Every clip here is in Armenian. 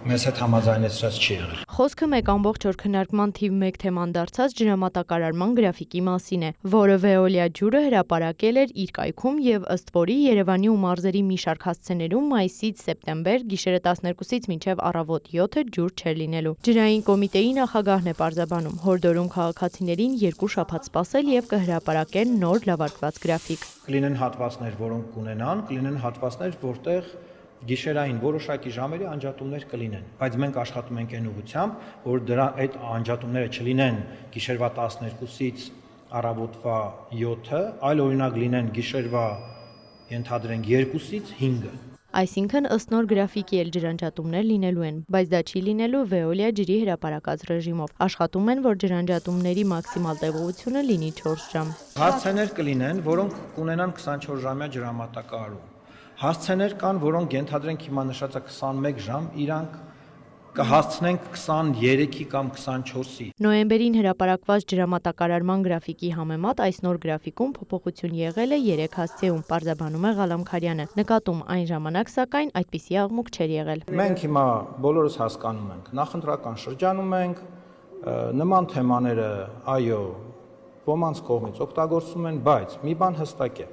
մեզ հետ համաձայնեցրած չի եղել։ Խոսքը մեկ ամբողջ օր քննարկման թիվ 1 թեման դարձած ջրամատակարարման գրաֆիկի մասին է, որը Veolia ջուրը հրապարակել էր իր կայքում եւ ըստ որի Երևանի ու մարզերի մի շարք հասցեներում մայիսից սեպտեմբեր գիշերը 12-ից մինչեւ առավոտ 7-ը ջուր չէր լինելու։ Ջրային կոմիտեի նախագահն է պարզաբանում, հորդորում քաղաքացիներին 2 շաբաթ սպասել եւ կհրապարակեն նոր լավարկված գրաֆիկ։ Կլինեն հատվածներ, որոնք կունենան, կլինեն հատվածներ, որտեղ գիշերային որոշակի ժամերի անջատումներ կլինեն, բայց մենք աշխատում ենք այն ուղղությամբ, որ այդ անջատումները չլինեն գիշերվա 12-ից առավոտվա 7-ը, այլ օրինակ լինեն գիշերվա ենթադրենք 2-ից 5-ը։ Այսինքն ըստ նոր գրաֆիկի էլ ջրանջատումներ լինելու են, բայց դա չի լինելու Veolia ջրի հրապարակած ռեժիմով։ Աշխատում են, որ ջրանջատումների մաքսիմալ տևողությունը լինի 4 ժամ։ Հասցեներ կլինեն, որոնք կունենան 24 ժամյա ջրամատակարարում։ Հասցեներ կան, որոնք ենթադրենք հիմա նշած է 21 ժամ, իրանք կհասցնենք 23-ի կամ 24-ի։ Նոյեմբերին հրապարակված ջրամատակարարման գրաֆիկի համեմատ այս նոր գրաֆիկում փոփոխություն եղել է 3 հասցեում, պարզաբանում է Ղալամքարյանը։ Նկատում այն ժամանակ, սակայն, այդպիսի աղմուկ չէր եղել։ Մենք հիմա բոլորս հասկանում ենք, նախընտրական շրջանում ենք, նման թեմաները, այո, ոմանց կողմից օգտագործում են, բայց մի բան հստակ է։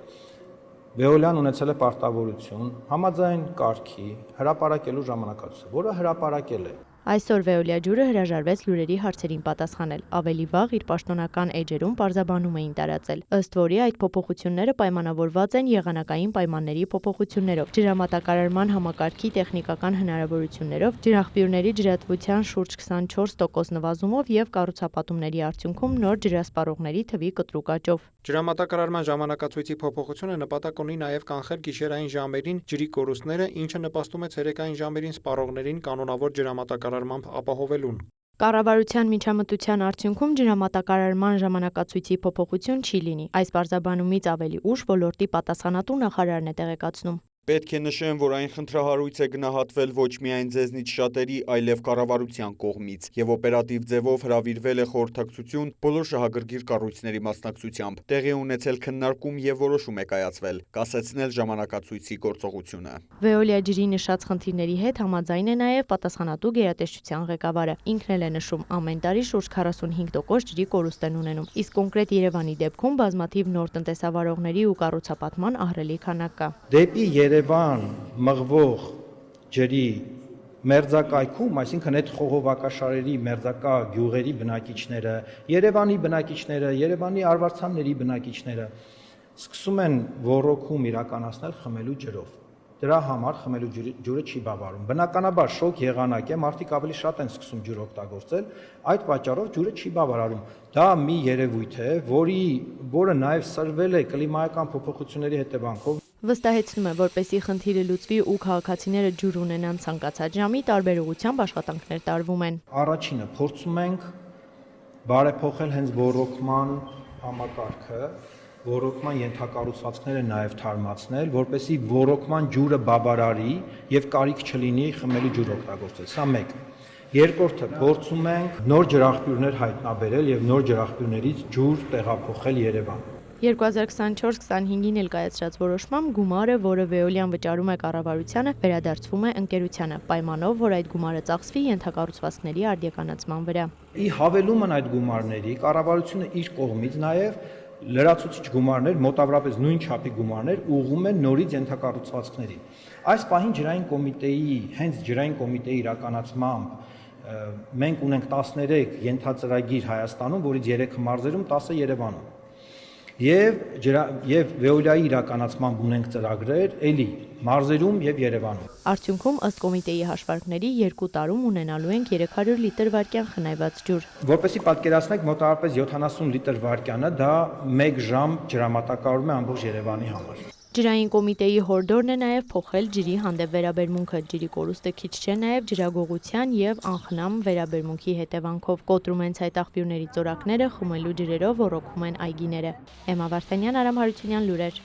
Veolia-ն ունեցել է պարտավորություն համաձայն կարգի հրապարակելու ժամանակացույցը, որը հրապարակել է։ Այսօր Veolia ջուրը հրաժարվեց լուրերի հարցերին պատասխանել։ Ավելի վաղ իր պաշտոնական էջերում պարզաբանում էին տարածել, ըստ որի այդ փոփոխությունները պայմանավորված են եղանակային պայմանների փոփոխություններով, ջրամատակարարման համակարգի տեխնիկական հնարավորություններով, ջրաղբյուրների ջրատվության շուրջ 24% նվազումով եւ կառուցապատումների արդյունքում նոր ջրասպառողների թվի կտրուկ աճով։ Ջրամատակարարման ժամանակացույցի փոփոխությունը նպատակ ունի նաև կանխել գիշերային ժամերին ջրի կորուստները, ինչը նպաստում է ցերեկային ժամերին սպառողներին կանոնավոր ջրամատակարարմամբ ապահովելուն։ Կառավարության միջամտության արդյունքում ջրամատակարարման ժամանակացույցի փոփոխություն չի լինի։ Այս պարզաբանումից ավելի ուշ ոլորտի պատասխանատու նախարարն է տեղեկացնում։ Պետք է նշեմ, որ այն խնդրահարույց է գնահատվել ոչ միայն ձեզնից շատերի, այլև կառավարության կողմից, եւ օպերատիվ ձևով հրավիրվել է խորհրդակցություն բոլոր շահագրգիռ կառույցների մասնակցությամբ, տեղի ունեցել քննարկում եւ որոշում է կայացվել, կասեցնել ժամանակացույցի գործողությունը։ Veolia ջրի նշած խնդիրների հետ համաձայն է նաեւ պատասխանատու գերատեսչության ղեկավարը։ Ինքն էլ է նշում, ամեն տարի շուրջ 45% ջրի կորուստ են ունենում, իսկ կոնկրետ Երևանի դեպքում բազմաթիվ նոր տնտեսավարողների ու կառուցապատման ահռելի քանակ կա։ Դեպի Երևան մղվող ջրի մերձակայքում, այսինքն այդ խողովակաշարերի մերձակա գյուղերի բնակիչները, Երևանի բնակիչները, Երևանի արվարձանների բնակիչները սկսում են ոռոգում իրականացնել խմելու ջրով։ Դրա համար խմելու ջուրը չի բավարարում։ Բնականաբար շոկ եղանակ է, մարդիկ ավելի շատ են սկսում ջուր օգտագործել, այդ պատճառով ջուրը չի բավարարում։ Դա մի երևույթ է, որը նաև սրվել է կլիմայական փոփոխությունների հետևանքով։ Վստահեցնում է, որպեսզի խնդիրը լուծվի ու քաղաքացիները ջուր ունենան ցանկացած ժամի, տարբեր ուղղությամբ աշխատանքներ տարվում են։ Առաջինը փորձում ենք բարեփոխել հենց ոռոգման համակարգը, ոռոգման ենթակառուցվածքները նաև թարմացնել, որպեսզի ոռոգման ջուրը բավարարի եւ կարիք չլինի խմելու ջուր օգտագործել։ Սա մեկ։ Երկրորդը փորձում ենք նոր ջրաղբյուրներ հայտնաբերել եւ նոր ջրաղբյուրներից ջուր տեղափոխել Երևան։ 2024-25-ին էլ կայացրած որոշմամբ գումարը, որը Veolia-ն վճարում է կառավարությանը, վերադարձվում է ընկերությանը, պայմանով, որ այդ գումարը ծախսվի ենթակառուցվածքների արդիականացման վրա։ Ի հավելումն այդ գումարների կառավարությունը իր կողմից նաև լրացուցիչ գումարներ, մոտավորապես նույն չափի գումարներ ուղղում են նորից ենթակառուցվածքների։ Այս պահին հենց ջրային կոմիտեի իրականացմամբ մենք ունենք 13 ենթածրագիր Հայաստանում, որից 3 մարզերում, 10-ը Երևանում։ Եվ Veolia-ի իրականացմամբ ունենք ծրագրեր էլի մարզերում եւ Երևանում։ Արդյունքում ըստ կոմիտեի հաշվարկների 2 տարում ունենալու ենք 300 լիտր վարկյան խնայված ջուր։ Որպեսզի պատկերացնեք, մոտավորապես 70 լիտր վարկյանը դա 1 ժամ ջրամատակարարում է ամբողջ Երևանի համար։ Ջրային կոմիտեի հորդորն է նաև փոխել ջրի հանդեպ վերաբերմունքը։ Ջրի կորուստը քիչ չէ նաև ջրագողության եւ անխնամ վերաբերմունքի հետևանքով։ Կոտրում են ցայտաղբյուրների ծորակները, խմելու ջրերով ոռոգում են այգիները։ Էմմա Վարդանյան, Արամ Հարությունյան, լուրեր։